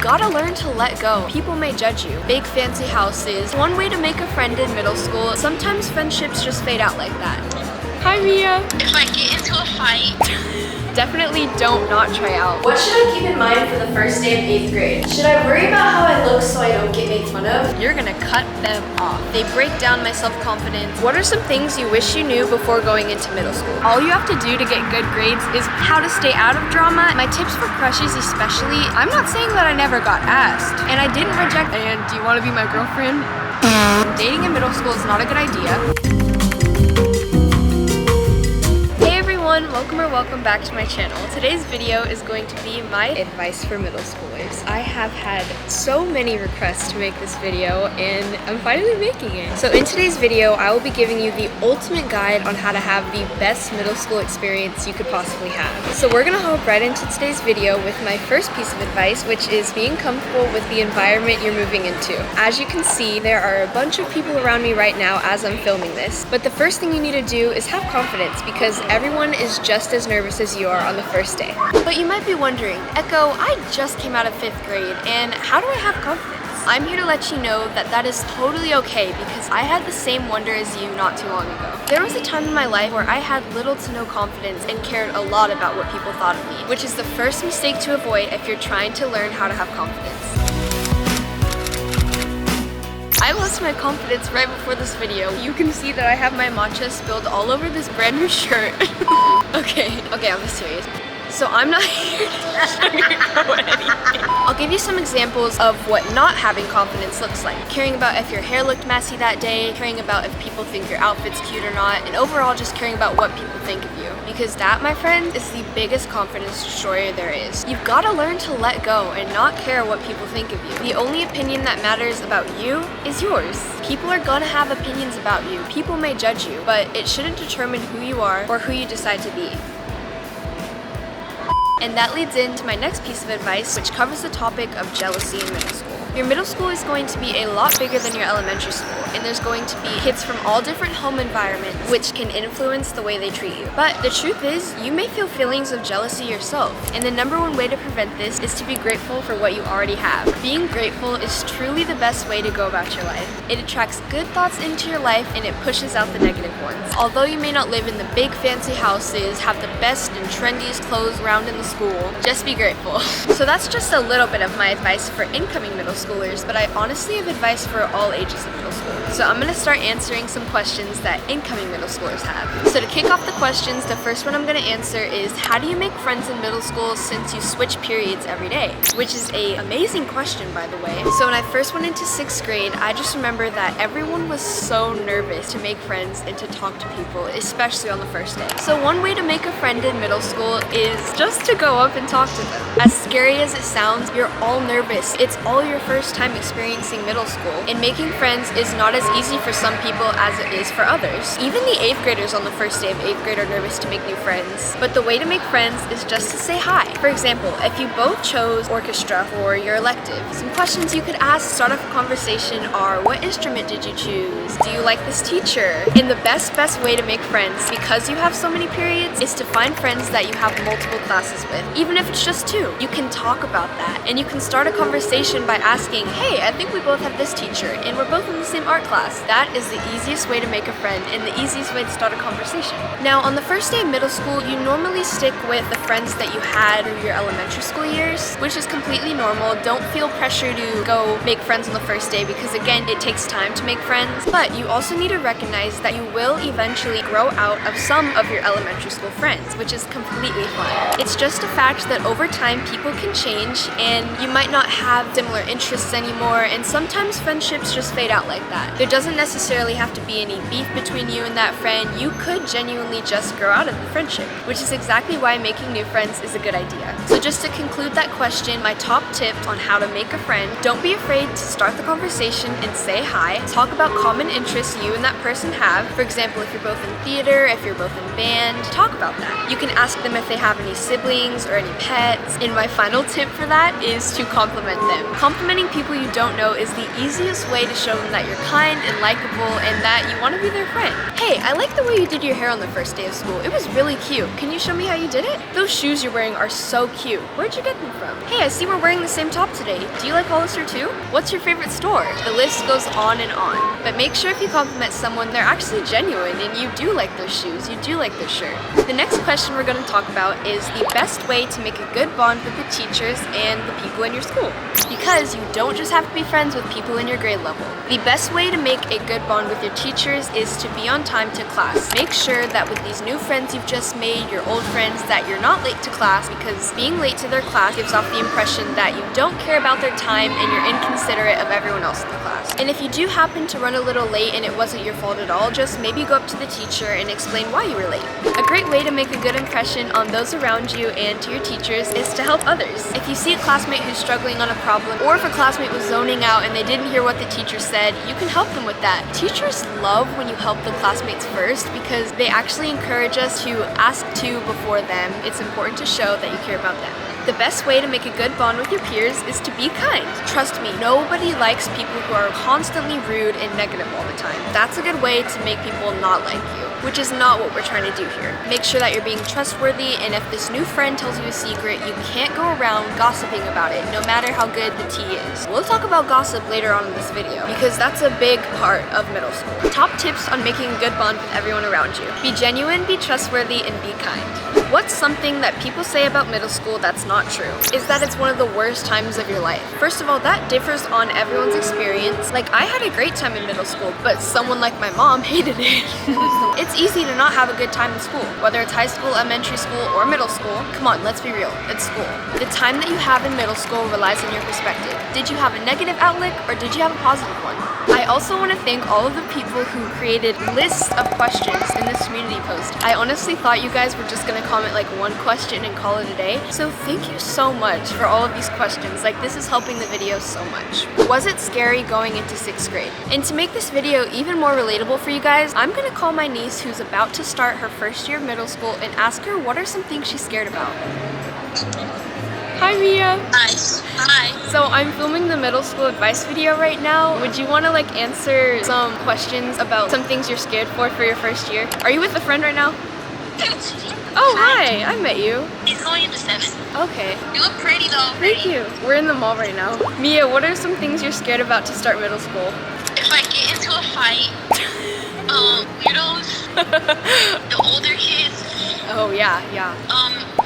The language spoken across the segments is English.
gotta learn to let go. People may judge you. Big fancy houses. One way to make a friend in middle school. Sometimes friendships just fade out like that. Hi Mia. If I get into a fight, definitely don't not try out. What should I keep in mind for the first day of 8th grade? Should I worry about how I look so I don't get made fun of? You're gonna cut them off. They break down my self-confidence. What are some things you wish you knew before going into middle school? All you have to do to get good grades is how to stay out of drama. My tips for crushes especially, I'm not saying that I never got asked. And I didn't reject, and do you wanna be my girlfriend? Dating in middle school is not a good idea. Welcome back to my channel. Today's video is going to be my advice for middle schoolers. I have had so many requests to make this video and I'm finally making it. So in today's video, I will be giving you the ultimate guide on how to have the best middle school experience you could possibly have. So we're gonna hop right into today's video with my first piece of advice, which is being comfortable with the environment you're moving into. As you can see, there are a bunch of people around me right now as I'm filming this. But the first thing you need to do is have confidence because everyone is just as nervous as you are on the first day. But you might be wondering, Echo, I just came out of 5th grade and how do I have confidence? I'm here to let you know that that is totally okay because I had the same wonder as you not too long ago. There was a time in my life where I had little to no confidence and cared a lot about what people thought of me, which is the first mistake to avoid if you're trying to learn how to have confidence. I lost my confidence right before this video. You can see that I have my matcha spilled all over this brand new shirt. Okay, I'm serious. So I'm not here to sugarcoat anything. I'll give you some examples of what not having confidence looks like. Caring about if your hair looked messy that day, caring about if people think your outfit's cute or not, and overall just caring about what people think of you. Because that, my friend, is the biggest confidence destroyer there is. You've got to learn to let go and not care what people think of you. The only opinion that matters about you is yours. People are gonna have opinions about you. People may judge you, but it shouldn't determine who you are or who you decide to be. And that leads into my next piece of advice, which covers the topic of jealousy in middle school. Your middle school is going to be a lot bigger than your elementary school, and there's going to be kids from all different home environments, which can influence the way they treat you. But the truth is, you may feel feelings of jealousy yourself, and the #1 way to prevent this is to be grateful for what you already have. Being grateful is truly the best way to go about your life. It attracts good thoughts into your life, and it pushes out the negative ones. Although you may not live in the big fancy houses, have the best and trendiest clothes around in the school, just be grateful. So that's just a little bit of my advice for incoming middle schoolers, but I honestly have advice for all ages of middle school. So I'm gonna start answering some questions that incoming middle schoolers have. So to kick off the questions, the first one I'm gonna answer is, how do you make friends in middle school since you switch periods every day? Which is an amazing question, by the way. So when I first went into 6th grade, I just remember that everyone was so nervous to make friends and to talk to people, especially on the first day. So one way to make a friend in middle school is just to go up and talk to them. As scary as it sounds, you're all nervous. It's all your first time experiencing middle school, and making friends is not as easy for some people as it is for others. Even the 8th graders on the first day of 8th grade are nervous to make new friends. But the way to make friends is just to say hi. For example, if you both chose orchestra for your elective, some questions you could ask to start off a conversation are, what instrument did you choose? Do you like this teacher? And the best way to make friends, because you have so many periods, is to find friends that you have multiple classes with. Even if it's just 2, you can talk about that, and you can start a conversation by asking, hey, I think we both have this teacher, and we're both in the same art class. That is the easiest way to make a friend, and the easiest way to start a conversation. Now, on the first day of middle school, you normally stick with the friends that you had through your elementary school years, which is completely normal. Don't feel pressure to go make friends on the first day, because again, it takes time to make friends, but you also need to recognize that you will eventually grow out of some of your elementary school friends, which is completely fine. It's just a fact that over time, people can change, and you might not have similar interests anymore, and sometimes friendships just fade out like that. There doesn't necessarily have to be any beef between you and that friend. You could genuinely just grow out of the friendship, which is exactly why making new friends is a good idea. So just to conclude that question, my top tips on how to make a friend: don't be afraid to start the conversation and say hi. Talk about common interests you and that person have. For example, if you're both in theater, if you're both in band, talk about that. You can ask them if they have any siblings or any pets. And my final tip for that is to compliment them. Complimenting people you don't know is the easiest way to show them that you're kind and likable and that you want to be their friend. Hey, I like the way you did your hair on the first day of school. It was really cute. Can you show me how you did it? Those shoes you're wearing are so cute. Where'd you get them from? Hey, I see we're wearing the same top today. Do you like Hollister too? What's your favorite store? The list goes on and on. But make sure if you compliment someone, they're actually genuine and you do like their shoes, you do like their shirt. The next question we're going to talk about is the best way to make a good bond with the teachers and the people in your school. Because you don't just have to be friends with people in your grade level. The best way to make a good bond with your teachers is to be on time to class. Make sure that with these new friends you've just made, your old friends, that you're not late to class, because being late to their class gives off the impression that you don't care about their time and you're inconsiderate of everyone else in the class. And if you do happen to run a little late and it wasn't your fault at all, just maybe go up to the teacher and explain why you were late. A great way to make a good impression on those around you and to your teachers is to help others. If you see a classmate who's struggling on a problem, or if a classmate was zoning out and they didn't hear what the teacher said, you can help them with that. Teachers love when you help the classmates first because they actually encourage us to ask to before them. It's important to show that you care about them. The best way to make a good bond with your peers is to be kind. Trust me, nobody likes people who are constantly rude and negative all the time. That's a good way to make people not like you, which is not what we're trying to do here. Make sure that you're being trustworthy, and if this new friend tells you a secret, you can't go around gossiping about it, no matter how good the tea is. We'll talk about gossip later on in this video, because that's a big part of middle school. Top tips on making a good bond with everyone around you. Be genuine, be trustworthy, and be kind. What's something that people say about middle school that's not true? Is that it's one of the worst times of your life. First of all, that differs on everyone's experience. Like, I had a great time in middle school, but someone like my mom hated it. It's easy to not have a good time in school, whether it's high school, elementary school, or middle school. Come on, let's be real, it's school. The time that you have in middle school relies on your perspective. Did you have a negative outlook, or did you have a positive one? I also want to thank all of the people who created lists of questions in this community post. I honestly thought you guys were just going to comment like one question and call it a day. So thank you so much for all of these questions. Like, this is helping the video so much. Was it scary going into 6th grade? And to make this video even more relatable for you guys, I'm going to call my niece who's about to start her first year of middle school and ask her what are some things she's scared about. Hi Mia! Hi. Hi. So I'm filming the middle school advice video right now. Would you want to like answer some questions about some things you're scared for your first year? Are you with a friend right now? Oh, hi! I met you. He's going into 7th. Okay. You look pretty though. Thank you. We're in the mall right now. Mia, what are some things you're scared about to start middle school? If I get into a fight, weirdos, the older kids, Oh, yeah.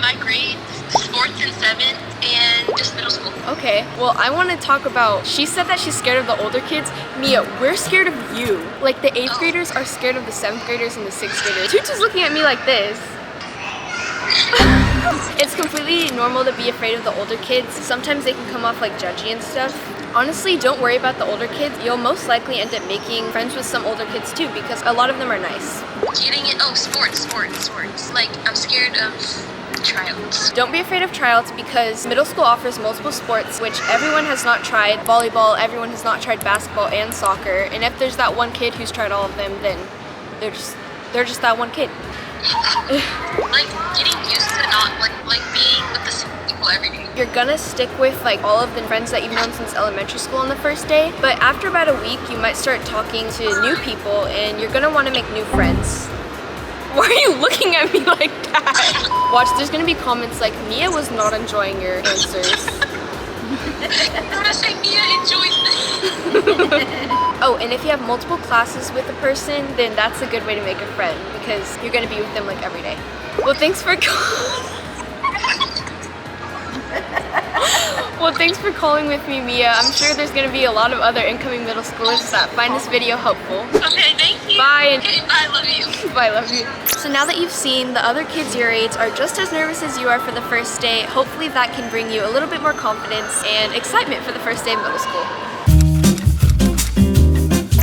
my grades, sports in 7th, and just middle school. Okay, well, I want to talk about, she said that she's scared of the older kids. Mia, we're scared of you. Like, the 8th graders are scared of the 7th graders and the 6th graders. Tutu's looking at me like this. It's completely normal to be afraid of the older kids. Sometimes they can come off like judgy and stuff. Honestly, don't worry about the older kids. You'll most likely end up making friends with some older kids too, because a lot of them are nice. Getting it, sports. Like, I'm scared of tryouts. Don't be afraid of tryouts, because middle school offers multiple sports, which everyone has not tried. Volleyball, everyone has not tried basketball and soccer. And if there's that one kid who's tried all of them, then they're just that one kid. Like, getting used to not, like being with the same people every day. You're gonna stick with like all of the friends that you've known since elementary school on the first day, but after about a week, you might start talking to new people and you're gonna want to make new friends. Why are you looking at me like that? Watch, there's gonna be comments like, Mia was not enjoying your answers. I'm gonna say Mia enjoys this. Oh, and if you have multiple classes with a person, then that's a good way to make a friend, because you're gonna be with them like every day. Well, thanks for thanks for calling with me, Mia. I'm sure there's gonna be a lot of other incoming middle schoolers that find this video helpful. Okay, thank you. Bye. Okay, bye, love you. Bye, love you. So now that you've seen the other kids your age are just as nervous as you are for the first day, hopefully that can bring you a little bit more confidence and excitement for the first day of middle school.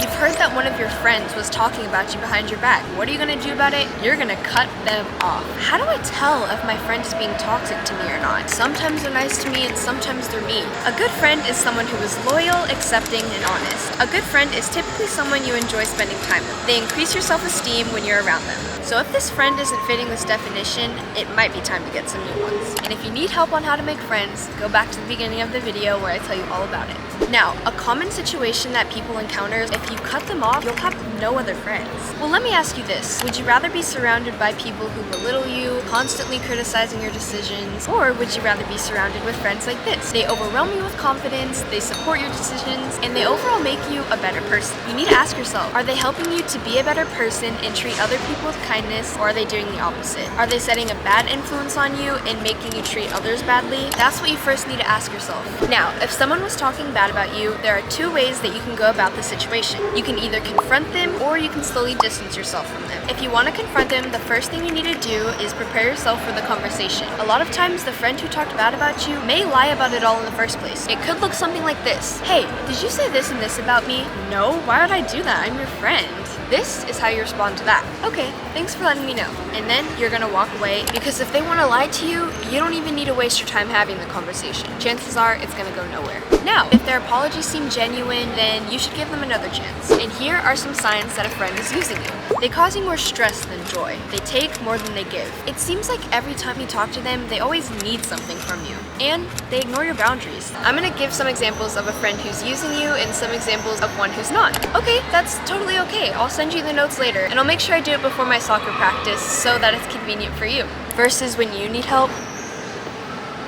You've heard that that one of your friends was talking about you behind your back, what are you gonna do about it? You're gonna cut them off. How do I tell if my friend is being toxic to me or not? Sometimes they're nice to me and sometimes they're mean. A good friend is someone who is loyal, accepting, and honest. A good friend is typically someone you enjoy spending time with. They increase your self-esteem when you're around them. So if this friend isn't fitting this definition, it might be time to get some new ones. And if you need help on how to make friends, go back to the beginning of the video where I tell you all about it. Now, a common situation that people encounter is if you cut them off, you'll have no other friends. Well, let me ask you this. Would you rather be surrounded by people who belittle you, constantly criticizing your decisions, or would you rather be surrounded with friends like this? They overwhelm you with confidence, they support your decisions, and they overall make you a better person. You need to ask yourself, are they helping you to be a better person and treat other people with kindness, or are they doing the opposite? Are they setting a bad influence on you and making you treat others badly? That's what you first need to ask yourself. Now, if someone was talking bad about you, there are two ways that you can go about the situation. You can either confront them or you can slowly distance yourself from them. If you want to confront them, the first thing you need to do is prepare yourself for the conversation. A lot of times, the friend who talked bad about you may lie about it all in the first place. It could look something like this. Hey, did you say this and this about me? No, why would I do that? I'm your friend. This is how you respond to that. Okay, thanks for letting me know. And then you're gonna walk away, because if they wanna lie to you, you don't even need to waste your time having the conversation. Chances are it's gonna go nowhere. Now, if their apologies seem genuine, then you should give them another chance. And here are some signs that a friend is using you. They cause you more stress than joy. They take more than they give. It seems like every time you talk to them, they always need something from you. And they ignore your boundaries. I'm gonna give some examples of a friend who's using you and some examples of one who's not. Okay, that's totally okay. I'll send you the notes later, and I'll make sure I do it before my soccer practice so that it's convenient for you. Versus when you need help.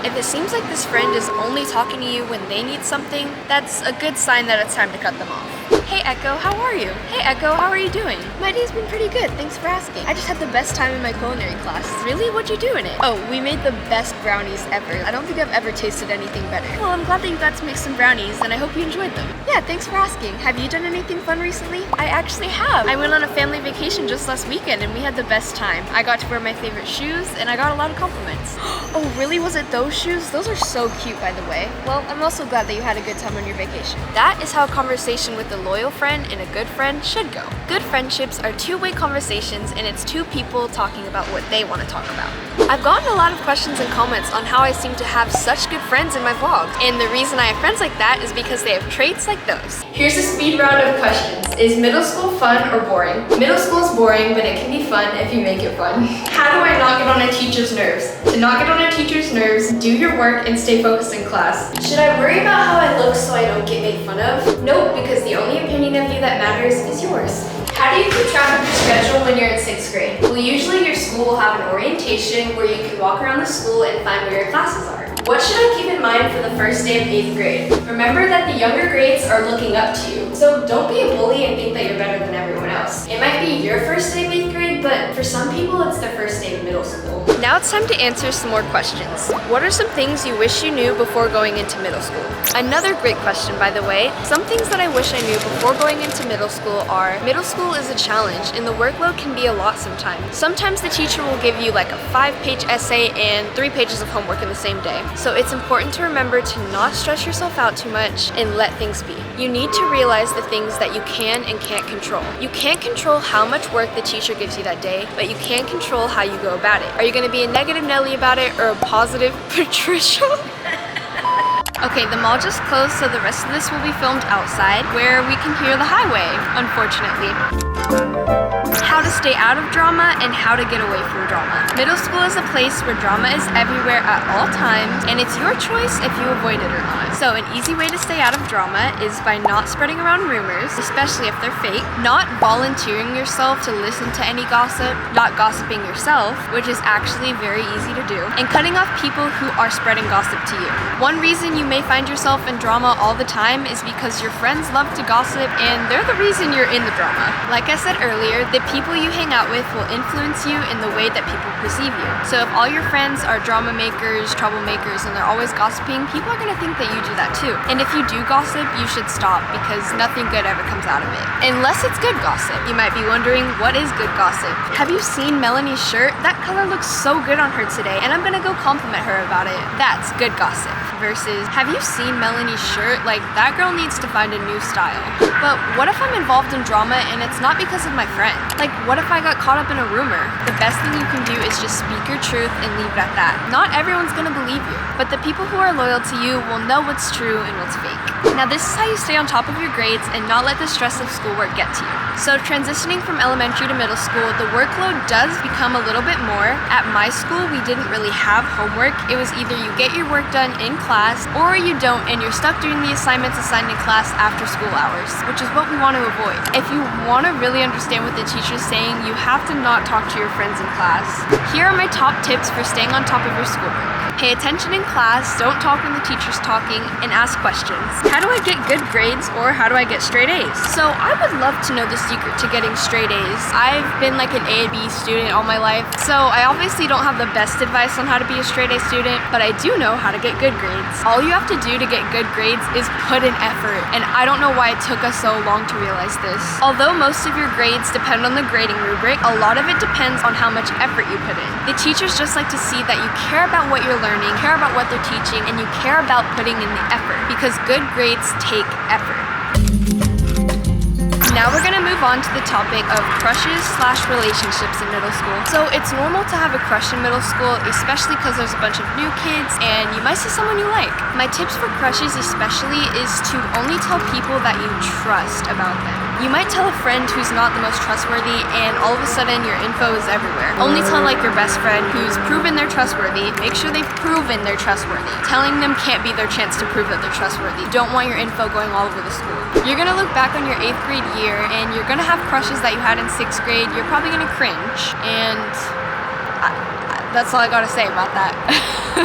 If it seems like this friend is only talking to you when they need something, that's a good sign that it's time to cut them off. Hey Echo, how are you? Hey Echo, how are you doing? My day's been pretty good, thanks for asking. I just had the best time in my culinary class. Really? What'd you do in it? Oh, we made the best brownies ever. I don't think I've ever tasted anything better. Well, I'm glad that you got to make some brownies, and I hope you enjoyed them. Yeah, thanks for asking. Have you done anything fun recently? I actually have. I went on a family vacation just last weekend, and we had the best time. I got to wear my favorite shoes, and I got a lot of compliments. Oh, really? Was it those shoes? Those are so cute, by the way. Well, I'm also glad that you had a good time on your vacation. That is how a conversation with a loyal friend and a good friend should go. Good friendships are two-way conversations, and it's two people talking about what they want to talk about. I've gotten a lot of questions and comments on how I seem to have such good friends in my vlogs, and the reason I have friends like that is because they have traits like those. Here's a speed round of questions. Is middle school fun or boring? Middle school is boring, but it can be fun if you make it fun. How do I not get on a teacher's nerves? To not get on a teacher's nerves, do your work and stay focused in class. Should I worry about how I look so I don't get made fun of? Nope, because the only opinion of you that matters is yours. How do you keep track of your schedule when you're in 6th grade? Well, usually your school will have an orientation where you can walk around the school and find where your classes are. What should I keep in mind for the first day of 8th grade? Remember that the younger grades are looking up to you, so don't be a bully and think that you're better than everyone else. It might be your first day of 8th grade, but for some people it's their first day of middle school. Now it's time to answer some more questions. What are some things you wish you knew before going into middle school? Another great question, by the way. Some things that I wish I knew before going into middle school are, middle school is a challenge and the workload can be a lot sometimes. Sometimes the teacher will give you like a 5-page essay and 3 pages of homework in the same day. So it's important to remember to not stress yourself out too much and let things be. You need to realize the things that you can and can't control. You can't control how much work the teacher gives you that day, but you can control how you go about it. Are you going to be a negative Nelly about it or a positive Patricia? Okay, the mall just closed, so the rest of this will be filmed outside where we can hear the highway, unfortunately. How to stay out of drama and how to get away from drama. Middle school is a place where drama is everywhere at all times, and it's your choice if you avoid it or not. So an easy way to stay out of drama is by not spreading around rumors, especially if they're fake, not volunteering yourself to listen to any gossip, not gossiping yourself, which is actually very easy to do, and cutting off people who are spreading gossip to you. One reason you may find yourself in drama all the time is because your friends love to gossip and they're the reason you're in the drama. Like I said earlier, the people you hang out with will influence you in the way that people perceive you. So if all your friends are drama makers, troublemakers, and they're always gossiping, people are gonna think that you do that too. And if you do gossip, you should stop because nothing good ever comes out of it. Unless it's good gossip. You might be wondering, what is good gossip? Have you seen Melanie's shirt? That color looks so good on her today, and I'm gonna go compliment her about it. That's good gossip. versus, have you seen Melanie's shirt? Like, that girl needs to find a new style. But what if I'm involved in drama and it's not because of my friend? Like, what if I got caught up in a rumor? The best thing you can do is just speak your truth and leave it at that. Not everyone's gonna believe you, but the people who are loyal to you will know what's true and what's fake. Now, this is how you stay on top of your grades and not let the stress of schoolwork get to you. So transitioning from elementary to middle school, the workload does become a little bit more. At my school, we didn't really have homework. It was either you get your work done in class or you don't and you're stuck doing the assignments assigned in class after school hours, which is what we want to avoid. If you want to really understand what the teacher's saying, you have to not talk to your friends in class. Here are my top tips for staying on top of your schoolwork. Pay attention in class, don't talk when the teacher's talking, and ask questions. How do I get good grades, or how do I get straight A's? So I would love to know the secret to getting straight A's. I've been like an A and B student all my life, so I obviously don't have the best advice on how to be a straight A student, but I do know how to get good grades. All you have to do to get good grades is put in effort, and I don't know why it took us so long to realize this. Although most of your grades depend on the grading rubric, a lot of it depends on how much effort you put in. The teachers just like to see that you care about what you're learning, care about what they're teaching, and you care about putting in the effort, because good grades take effort. Now we're gonna move on to the topic of crushes/relationships in middle school. So it's normal to have a crush in middle school, especially because there's a bunch of new kids and you might see someone you like. My tips for crushes especially is to only tell people that you trust about them. You might tell a friend who's not the most trustworthy and all of a sudden your info is everywhere. Only tell like your best friend who's proven they're trustworthy. Make sure they've proven they're trustworthy. Telling them can't be their chance to prove that they're trustworthy. Don't want your info going all over the school. You're gonna look back on your 8th grade year and you're gonna have crushes that you had in 6th grade. You're probably gonna cringe, and that's all I gotta say about that.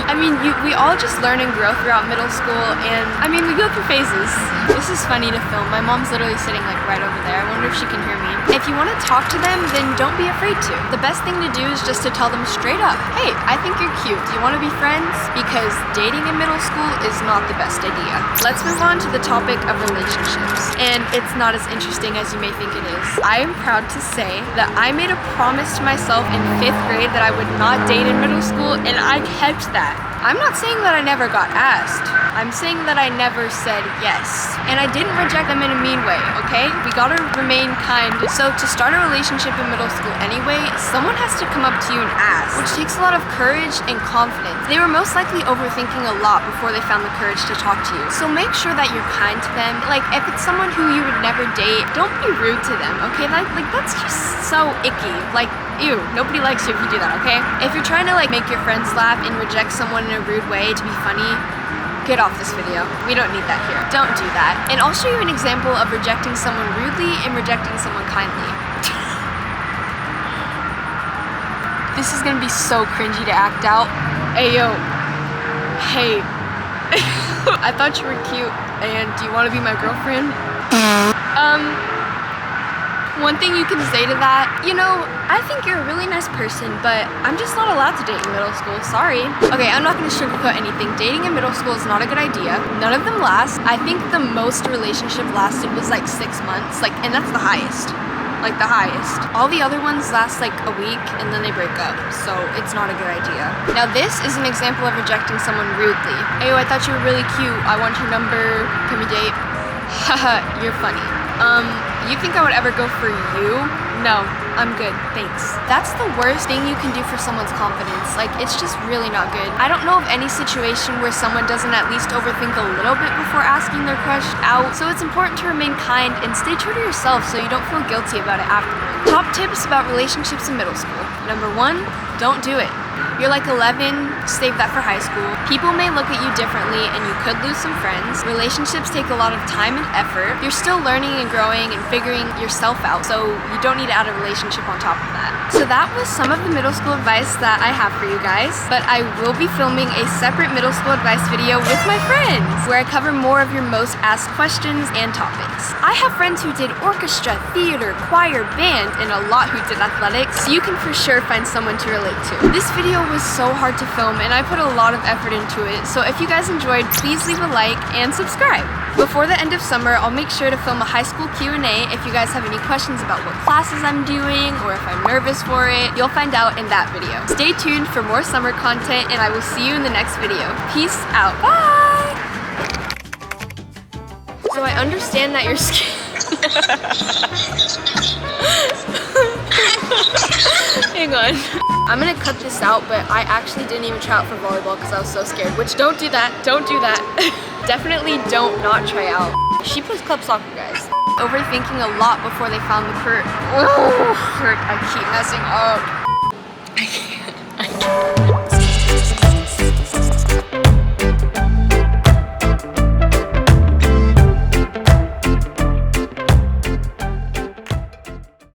I mean, we all just learn and grow throughout middle school, and I mean, we go through phases. This is funny to film. My mom's literally sitting like right over there. I wonder if she can hear me. If you want to talk to them, then don't be afraid to. The best thing to do is just to tell them straight up, hey, I think you're cute. Do you want to be friends? Because dating in middle school is not the best idea. Let's move on to the topic of relationships. And it's not as interesting as you may think it is. I am proud to say that I made a promise to myself in 5th grade that I would not date in middle school, and I kept that. I'm not saying that I never got asked. I'm saying that I never said yes. And I didn't reject them in a mean way, okay? We gotta remain kind. So to start a relationship in middle school anyway, someone has to come up to you and ask, which takes a lot of courage and confidence. They were most likely overthinking a lot before they found the courage to talk to you. So make sure that you're kind to them. Like, if it's someone who you would never date, don't be rude to them, okay? Like that's just so icky. Like, ew, nobody likes you if you do that, okay? If you're trying to like make your friends laugh and reject someone in a rude way to be funny, get off this video. We don't need that here. Don't do that. And I'll show you an example of rejecting someone rudely and rejecting someone kindly. This is gonna be so cringy to act out. Hey, yo. Hey. I thought you were cute, and do you want to be my girlfriend? One thing you can say to that, you know, I think you're a really nice person, but I'm just not allowed to date in middle school, sorry. Okay, I'm not gonna sugarcoat anything. Dating in middle school is not a good idea. None of them last. I think the most a relationship lasted was like 6 months, like, and that's the highest. Like the highest. All the other ones last like a week and then they break up, so it's not a good idea. Now this is an example of rejecting someone rudely. Hey, I thought you were really cute. I want your number. Can we date? Haha, you're funny. You think I would ever go for you? No, I'm good, thanks. That's the worst thing you can do for someone's confidence. Like, it's just really not good. I don't know of any situation where someone doesn't at least overthink a little bit before asking their crush out. So it's important to remain kind and stay true to yourself so you don't feel guilty about it afterward. Top tips about relationships in middle school. Number 1, don't do it. You're like 11, save that for high school. People may look at you differently and you could lose some friends. Relationships take a lot of time and effort. You're still learning and growing and figuring yourself out, so you don't need to add a relationship on top of that. So that was some of the middle school advice that I have for you guys, but I will be filming a separate middle school advice video with my friends, where I cover more of your most asked questions and topics. I have friends who did orchestra, theater, choir, band, and a lot who did athletics, so you can for sure find someone to relate to. This video was so hard to film and I put a lot of effort into it, so if you guys enjoyed, please leave a like and subscribe. Before the end of summer, I'll make sure to film a high school Q&A. If you guys have any questions about what classes I'm doing or if I'm nervous for it, you'll find out in that video. Stay tuned for more summer content and I will see you in the next video. Peace out. Bye! So I understand that you're scared. Hang on. I'm gonna cut this out, but I actually didn't even try out for volleyball because I was so scared. Which, don't do that. Don't do that. Definitely don't not try out. She plays club soccer, guys. Overthinking a lot before they found the court. Oh, I keep messing up. I can't.